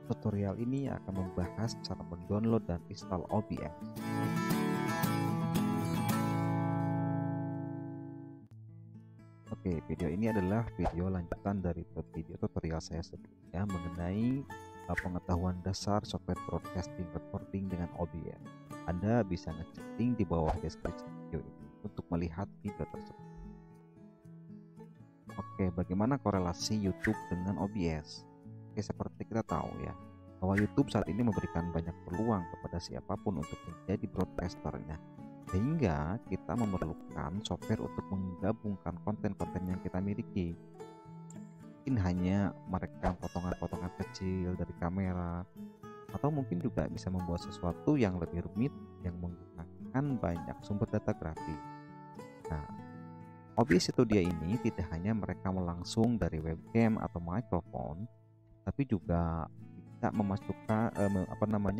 Tutorial ini akan membahas cara mendownload dan install OBS. Oke, video ini adalah video lanjutan dari video tutorial saya sebelumnya mengenai pengetahuan dasar software broadcasting recording dengan OBS. Anda bisa ngecek link di bawah deskripsi video ini untuk melihat video tersebut. Oke, bagaimana korelasi YouTube dengan OBS? Oke, seperti kita tahu ya, bahwa YouTube saat ini memberikan banyak peluang kepada siapapun untuk menjadi broadcasternya, sehingga kita memerlukan software untuk menggabungkan konten-konten yang kita miliki. Mungkin hanya merekam potongan-potongan kecil dari kamera, atau mungkin juga bisa membuat sesuatu yang lebih rumit yang menggunakan banyak sumber data grafis. Nah, OBS Studio ini tidak hanya merekam langsung dari webcam atau mikrofon, tapi juga bisa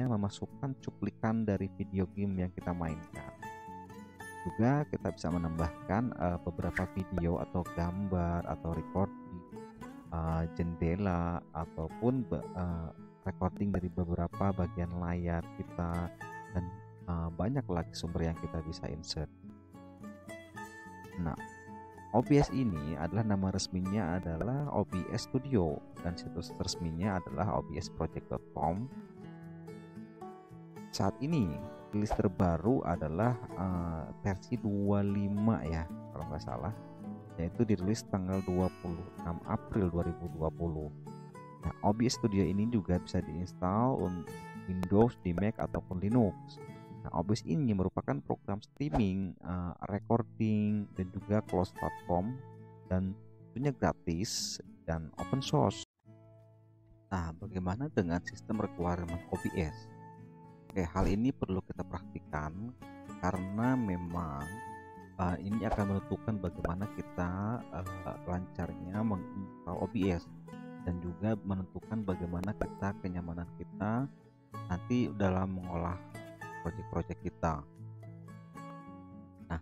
memasukkan cuplikan dari video game yang kita mainkan. Juga kita bisa menambahkan beberapa video atau gambar atau recording jendela ataupun recording dari beberapa bagian layar kita, dan banyak lagi sumber yang kita bisa insert. Nah, OBS ini adalah nama resminya adalah OBS Studio dan situs resminya adalah obsproject.com. Saat ini rilis terbaru adalah versi 25 ya kalau nggak salah, yaitu dirilis tanggal 26 April 2020. Nah, OBS Studio ini juga bisa diinstal untuk Windows, di Mac ataupun Linux. Nah, OBS ini merupakan program streaming, recording, dan juga closed platform, dan tentunya gratis dan open source. Nah, bagaimana dengan sistem requirement OBS? Oke, hal ini perlu kita perhatikan karena memang ini akan menentukan bagaimana kita lancarnya menginstal OBS, dan juga menentukan bagaimana kenyamanan kita nanti dalam mengolah proyek-proyek kita. Nah,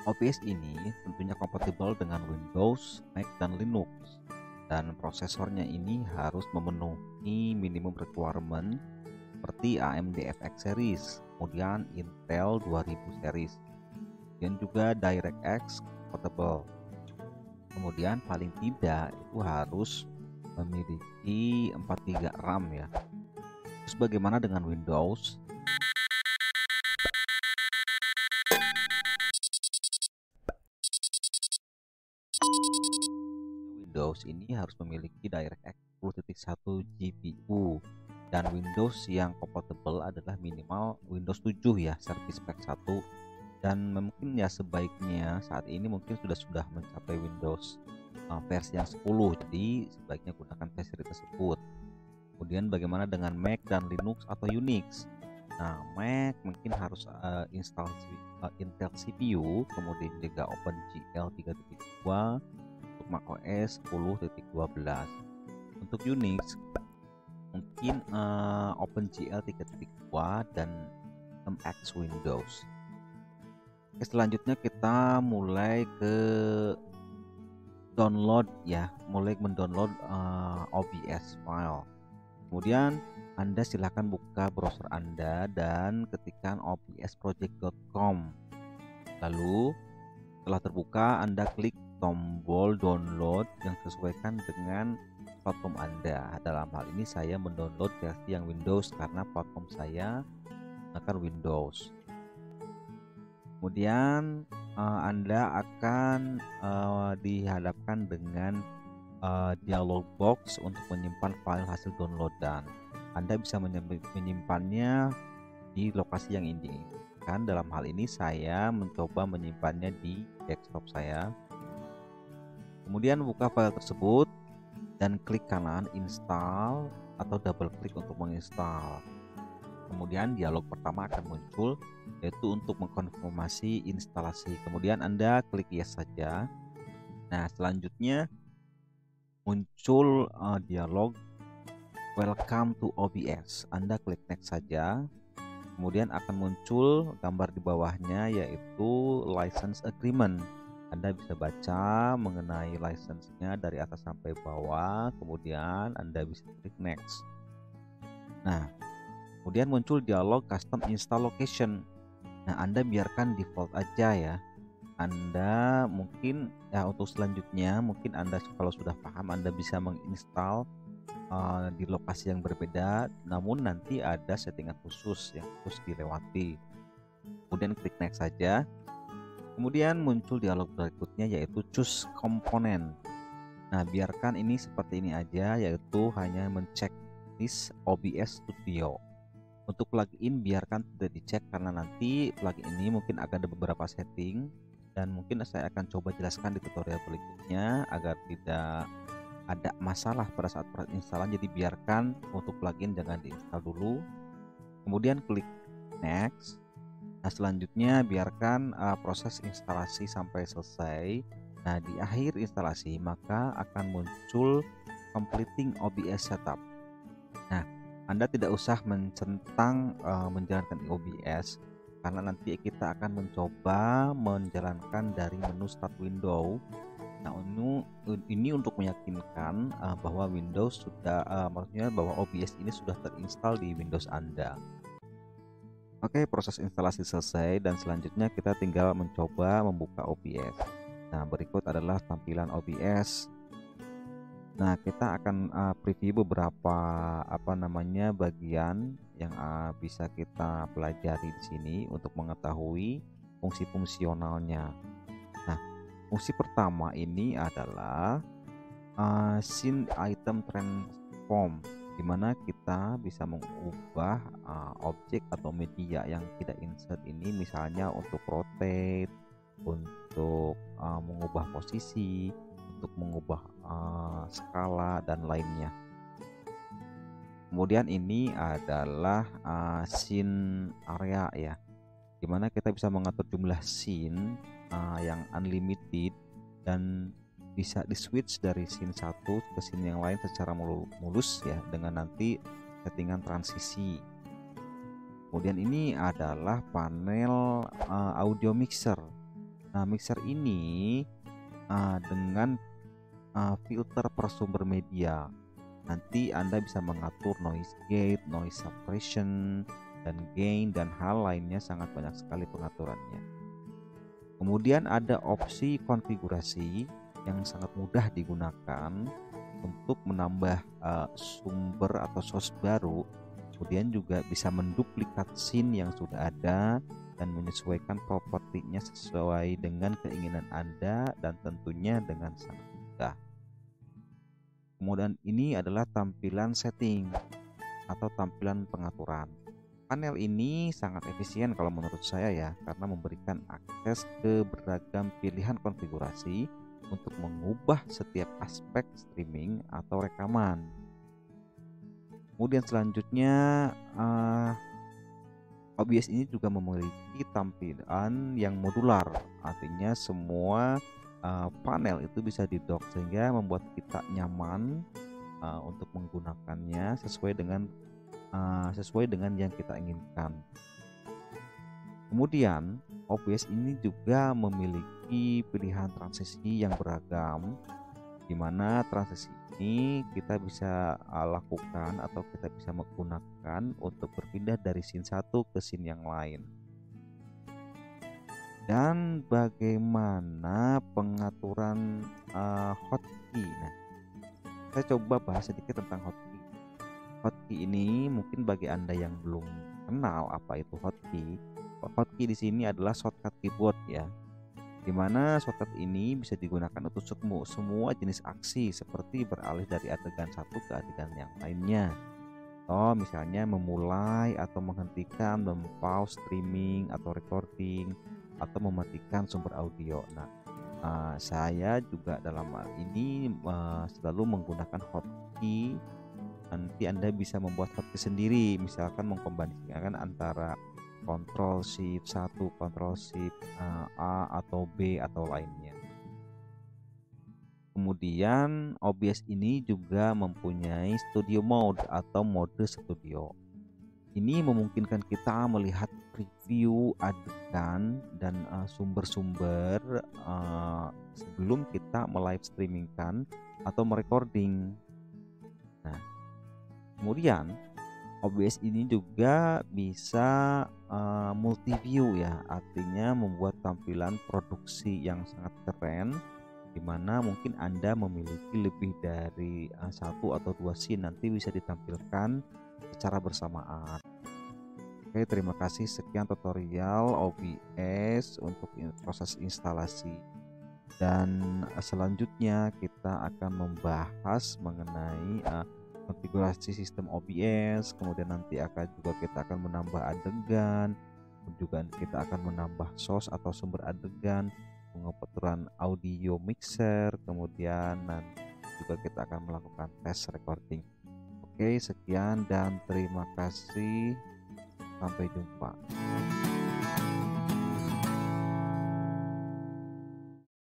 OBS ini tentunya kompatibel dengan Windows, Mac, dan Linux, dan prosesornya ini harus memenuhi minimum requirement seperti AMD FX series, kemudian Intel 2000 series, dan juga DirectX compatible. Kemudian paling tidak itu harus memiliki 4 GB RAM ya. Terus bagaimana dengan Windows? Windows ini harus memiliki DirectX 10.1 GPU, dan Windows yang compatible adalah minimal Windows 7 ya, Service Pack 1, dan mungkin ya sebaiknya saat ini mungkin sudah mencapai Windows versi yang 10, jadi sebaiknya gunakan versi tersebut. Kemudian bagaimana dengan Mac dan Linux atau Unix? Nah, Mac mungkin harus install Intel CPU, kemudian juga OpenGL 3.2 untuk macOS 10.12. Untuk Unix mungkin OpenGL 3.2 dan MX Windows. Oke, selanjutnya kita mulai ke download ya, mulai mendownload OBS file. Kemudian Anda silahkan buka browser Anda dan ketikkan obsproject.com. Lalu setelah terbuka, Anda klik tombol download yang sesuaikan dengan platform Anda. Dalam hal ini saya mendownload versi yang Windows karena platform saya akan Windows. Kemudian Anda akan dihadapkan dengan dialog box untuk menyimpan file hasil downloadan. Anda bisa menyimpannya di lokasi yang diinginkan. Dalam hal ini saya mencoba menyimpannya di desktop saya. Kemudian buka file tersebut dan klik kanan install atau double klik untuk menginstal. Kemudian dialog pertama akan muncul, yaitu untuk mengkonfirmasi instalasi. Kemudian Anda klik yes saja. Nah, selanjutnya muncul dialog welcome to OBS. Anda klik next saja. Kemudian akan muncul gambar di bawahnya yaitu license agreement. Anda bisa baca mengenai license-nya dari atas sampai bawah, kemudian Anda bisa klik next. Nah, kemudian muncul dialog custom install location. Nah, Anda biarkan default aja ya. Anda mungkin ya untuk selanjutnya mungkin Anda kalau sudah paham Anda bisa menginstal di lokasi yang berbeda, namun nanti ada settingan khusus yang harus dilewati. Kemudian klik next saja. Kemudian muncul dialog berikutnya yaitu choose komponen. Nah, biarkan ini seperti ini aja, yaitu hanya mencek list OBS Studio. Untuk plugin biarkan tidak dicek karena nanti plugin ini mungkin akan ada beberapa setting dan mungkin saya akan coba jelaskan di tutorial berikutnya agar tidak ada masalah pada saat perinstalan. Jadi biarkan untuk plugin jangan diinstal dulu. Kemudian klik next. Nah, selanjutnya biarkan proses instalasi sampai selesai. Nah, di akhir instalasi maka akan muncul completing OBS setup. Nah, Anda tidak usah mencentang menjalankan OBS karena nanti kita akan mencoba menjalankan dari menu start window. Nah, ini untuk meyakinkan bahwa Windows sudah maksudnya bahwa OBS ini sudah terinstall di Windows Anda. Oke, proses instalasi selesai dan selanjutnya kita tinggal mencoba membuka OBS. Nah, berikut adalah tampilan OBS. Nah, kita akan preview beberapa bagian yang bisa kita pelajari di sini untuk mengetahui fungsi fungsionalnya. Nah, fungsi pertama ini adalah scene item transform, di mana kita bisa mengubah objek atau media yang tidak insert ini, misalnya untuk rotate, untuk mengubah posisi, untuk mengubah skala dan lainnya. Kemudian ini adalah scene area ya, dimana kita bisa mengatur jumlah scene yang unlimited dan bisa di switch dari scene satu ke scene yang lain secara mulus ya, dengan nanti settingan transisi. Kemudian ini adalah panel audio mixer. Nah, mixer ini dengan filter per sumber media, nanti Anda bisa mengatur noise gate, noise suppression, dan gain dan hal lainnya, sangat banyak sekali pengaturannya. Kemudian ada opsi konfigurasi yang sangat mudah digunakan untuk menambah sumber atau source baru, kemudian juga bisa menduplikat scene yang sudah ada dan menyesuaikan propertinya sesuai dengan keinginan Anda dan tentunya dengan sangat mudah. Kemudian ini adalah tampilan setting atau tampilan pengaturan. Panel ini sangat efisien kalau menurut saya ya, karena memberikan akses ke beragam pilihan konfigurasi untuk mengubah setiap aspek streaming atau rekaman. Kemudian selanjutnya OBS ini juga memiliki tampilan yang modular, artinya semua panel itu bisa di-dock sehingga membuat kita nyaman untuk menggunakannya sesuai dengan yang kita inginkan. Kemudian OBS ini juga memiliki pilihan transisi yang beragam, di mana transisi ini kita bisa lakukan atau kita bisa menggunakan untuk berpindah dari scene satu ke scene yang lain. Dan bagaimana pengaturan hotkey? Nah, saya coba bahas sedikit tentang hotkey. Hotkey ini mungkin bagi Anda yang belum kenal apa itu hotkey. Hotkey di sini adalah shortcut keyboard ya, dimana shortcut ini bisa digunakan untuk semua jenis aksi seperti beralih dari adegan satu ke adegan yang lainnya. Misalnya memulai atau menghentikan, mempause streaming atau recording, atau mematikan sumber audio. Nah, saya juga dalam hal ini selalu menggunakan hotkey. Nanti Anda bisa membuat hotkey sendiri, misalkan mengkombinasikan antara Ctrl Shift 1, Ctrl Shift A atau B atau lainnya. Kemudian OBS ini juga mempunyai studio mode atau mode studio. Ini memungkinkan kita melihat review adegan dan sumber-sumber sebelum kita live streamingkan atau merecording. Nah, kemudian OBS ini juga bisa multi view ya, artinya membuat tampilan produksi yang sangat keren, dimana mungkin Anda memiliki lebih dari satu atau dua scene nanti bisa ditampilkan secara bersamaan. Oke, terima kasih. Sekian tutorial OBS untuk proses instalasi, dan selanjutnya kita akan membahas mengenai konfigurasi sistem OBS. Kemudian nanti kita akan menambah adegan, juga kita akan menambah source atau sumber adegan, pengaturan audio mixer, kemudian nanti juga kita akan melakukan tes recording. Oke, sekian dan terima kasih. Sampai jumpa.